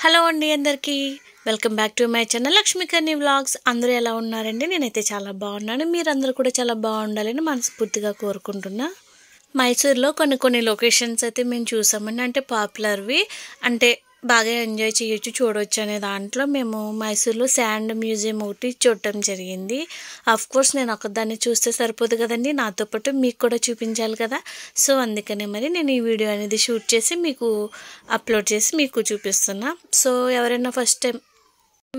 Hello అండి అందరికీ welcome back to my channel Lakshmikarni vlogs. అందరూ ఎలా ఉన్నారండి? నేనైతే చాలా బాగున్నాను. మీరందరూ కూడా చాలా బాగుండాలని మనస్ఫూర్తిగా కోరుకుంటున్నా. మైసూర్లో కొన్ని లొకేషన్స్ అయితే మేము చూసామండి. అంటే పాపులర్వి, అంటే బాగా ఎంజాయ్ చేయొచ్చు, చూడవచ్చు అనే దాంట్లో మేము మైసూర్లో శాండ్ మ్యూజియం ఒకటి చూడటం జరిగింది. కోర్స్ నేను ఒకదాన్ని చూస్తే సరిపోదు కదండి, నాతో పాటు మీకు కూడా చూపించాలి కదా. సో అందుకనే మరి నేను ఈ వీడియో అనేది షూట్ చేసి మీకు అప్లోడ్ చేసి మీకు చూపిస్తున్నా. సో ఎవరైనా ఫస్ట్ టైం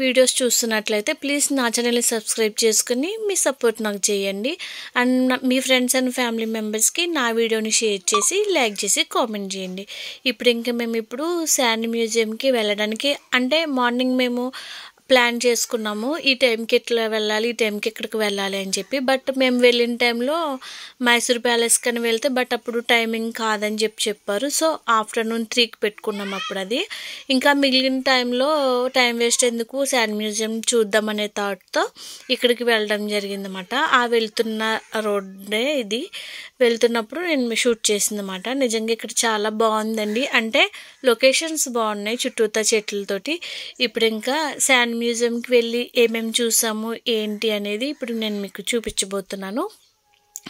వీడియోస్ చూస్తున్నట్లయితే ప్లీజ్ నా ఛానల్ని సబ్స్క్రైబ్ చేసుకుని మీ సపోర్ట్ నాకు చేయండి. And me friends and family మెంబర్స్కి నా వీడియోని షేర్ చేసి లైక్ చేసి కామెంట్ చేయండి. మేము శాండ్ మ్యూజియంకి వెళ్ళడానికి, అంటే మార్నింగ్ మేము ప్లాన్ చేసుకున్నాము ఈ టైంకి ఇట్లా వెళ్ళాలి, ఈ టైంకి ఇక్కడికి వెళ్ళాలి అని చెప్పి. బట్ మేము వెళ్ళిన టైంలో మైసూర్ ప్యాలెస్ కని వెళ్తే బట్ అప్పుడు టైమింగ్ కాదని చెప్పారు. సో ఆఫ్టర్నూన్ 3కి పెట్టుకున్నాం అప్పుడు. అది ఇంకా మిగిలిన టైంలో టైం వేస్ట్ ఎందుకు, శాండ్ మ్యూజియం చూద్దామనే థాట్తో ఇక్కడికి వెళ్ళడం జరిగిందన్నమాట. ఆ వెళ్తున్న రోడ్డే ఇది. వెళ్తున్నప్పుడు నేను షూట్ చేసిందన్నమాట. నిజంగా ఇక్కడ చాలా బాగుందండి, అంటే లొకేషన్స్ బాగున్నాయి చుట్టూతా చెట్లతోటి. ఇప్పుడు ఇంకా శాండ్ మ్యూజియంకి వెళ్ళి ఏమేమి చూసాము ఏంటి అనేది ఇప్పుడు నేను మీకు చూపించబోతున్నాను.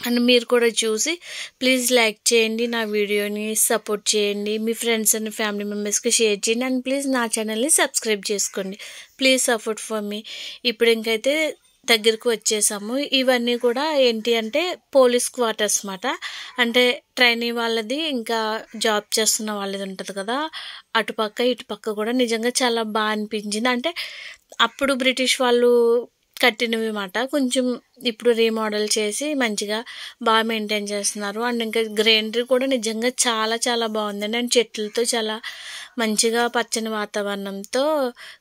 అండ్ మీరు కూడా చూసి ప్లీజ్ లైక్ చేయండి, నా వీడియోని సపోర్ట్ చేయండి, మీ ఫ్రెండ్స్ అండ్ ఫ్యామిలీ మెంబర్స్కి షేర్ చేయండి. అండ్ ప్లీజ్ నా ఛానల్ని సబ్స్క్రైబ్ చేసుకోండి. Please support for me. ఇప్పుడు ఇంకైతే దగ్గరకు వచ్చేసాము. ఇవన్నీ కూడా ఏంటి అంటే పోలీస్ క్వార్టర్స్ అన్నమాట. అంటే ట్రైనీ వాళ్ళది, ఇంకా జాబ్ చేస్తున్న వాళ్ళది ఉంటుంది కదా, అటుపక్క ఇటుపక్క కూడా నిజంగా చాలా బాగా అనిపించింది. అంటే అప్పుడు బ్రిటిష్ వాళ్ళు కట్టినవి మాట, కొంచెం ఇప్పుడు రీమోడల్ చేసి మంచిగా బాగా మెయింటైన్ చేస్తున్నారు. అండ్ ఇంకా గ్రీనరీ కూడా నిజంగా చాలా చాలా బాగుందండి. అండ్ చెట్లతో చాలా మంచిగా పచ్చని వాతావరణంతో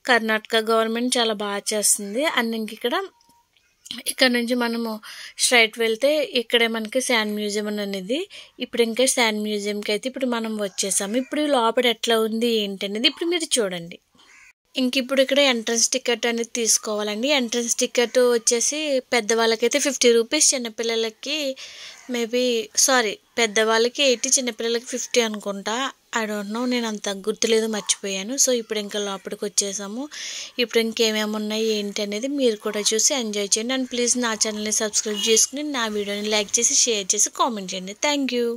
కర్ణాటక గవర్నమెంట్ చాలా బాగా చేస్తుంది. అండ్ ఇంక ఇక్కడ నుంచి మనము స్ట్రైట్ వెళ్తే ఇక్కడే మనకి శాండ్ మ్యూజియం అనేది. ఇప్పుడు ఇంకా శాండ్ మ్యూజియంకి అయితే ఇప్పుడు మనం వచ్చేసాము. ఇప్పుడు లోపల ఎట్లా ఉంది ఏంటి అనేది ఇప్పుడు మీరు చూడండి. ఇప్పుడు ఇక్కడ ఎంట్రన్స్ టికెట్ అనేది తీసుకోవాలండి. ఎంట్రన్స్ టికెట్ వచ్చేసి పెద్దవాళ్ళకైతే 50 రూపీస్, చిన్నపిల్లలకి పెద్దవాళ్ళకి 80, చిన్నపిల్లలకి 50 అనుకుంటా. ఐ డోంట్ నో, నేను అంత గుర్తులేదు, మర్చిపోయాను. సో ఇప్పుడు ఇంకా లోపలికి వచ్చేసాము. ఇప్పుడు ఇంకేమేమి ఉన్నాయి ఏంటి అనేది మీరు కూడా చూసి ఎంజాయ్ చేయండి. అండ్ ప్లీజ్ నా ఛానల్ని సబ్స్క్రైబ్ చేసుకుని నా వీడియోని లైక్ చేసి షేర్ చేసి కామెంట్ చేయండి. Thank you.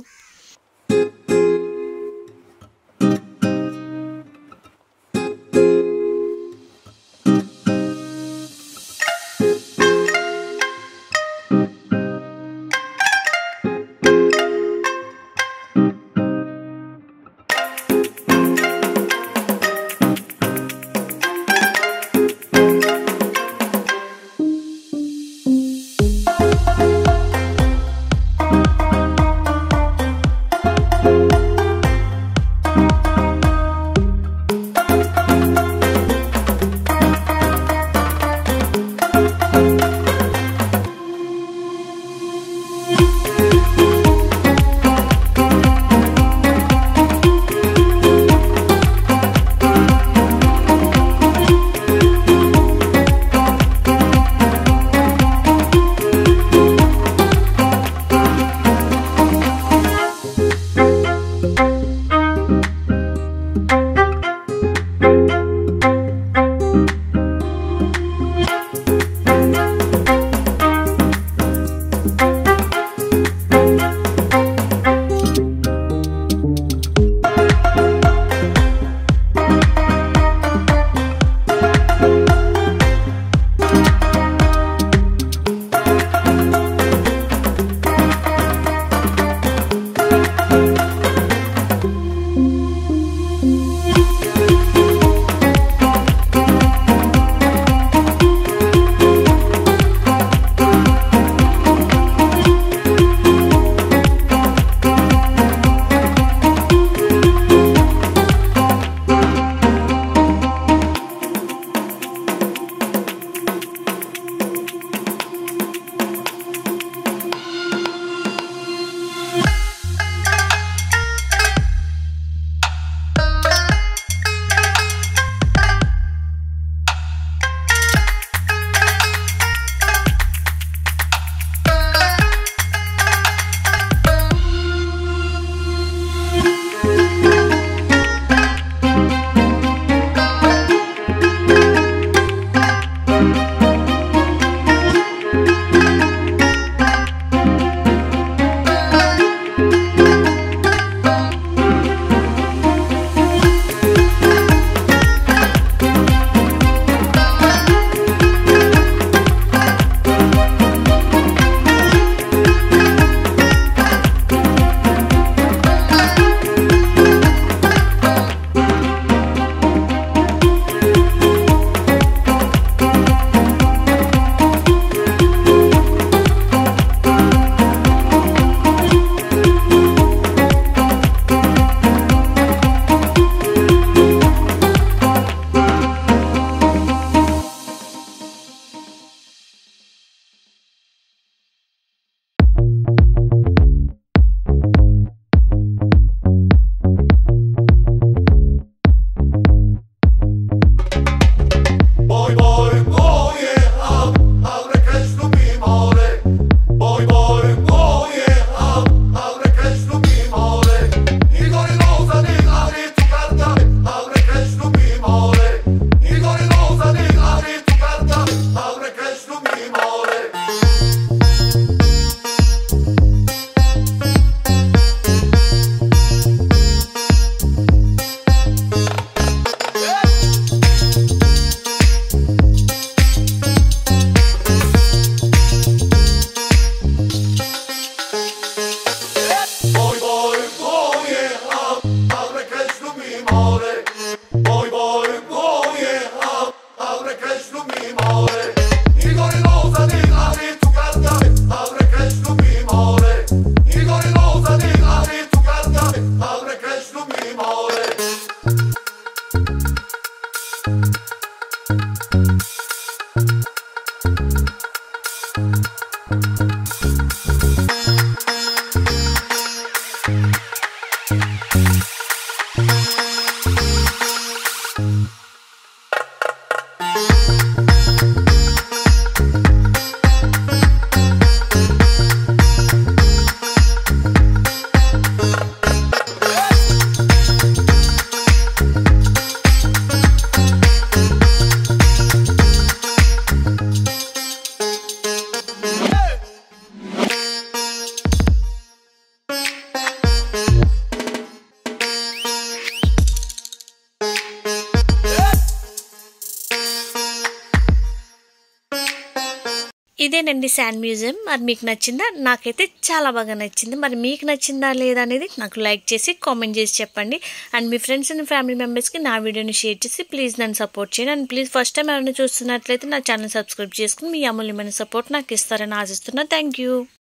ఇదేనండి శాండ్ మ్యూజియం. మరి మీకు నచ్చిందా? నాకైతే చాలా బాగా నచ్చింది. మరి మీకు నచ్చిందా లేదా అనేది నాకు లైక్ చేసి కామెంట్ చేసి చెప్పండి. And me friends and family మెంబర్స్కి నా వీడియోని షేర్ చేసి ప్లీజ్ నన్ను సపోర్ట్ చేయండి. అండ్ ప్లీజ్ ఫస్ట్ టైం ఎవరైనా చూస్తున్నట్లయితే నా ఛానల్ సబ్స్క్రైబ్ చేసుకుని మీ అమూల్యమైన సపోర్ట్ నాకు ఇస్తారని ఆశిస్తున్నా. Thank you.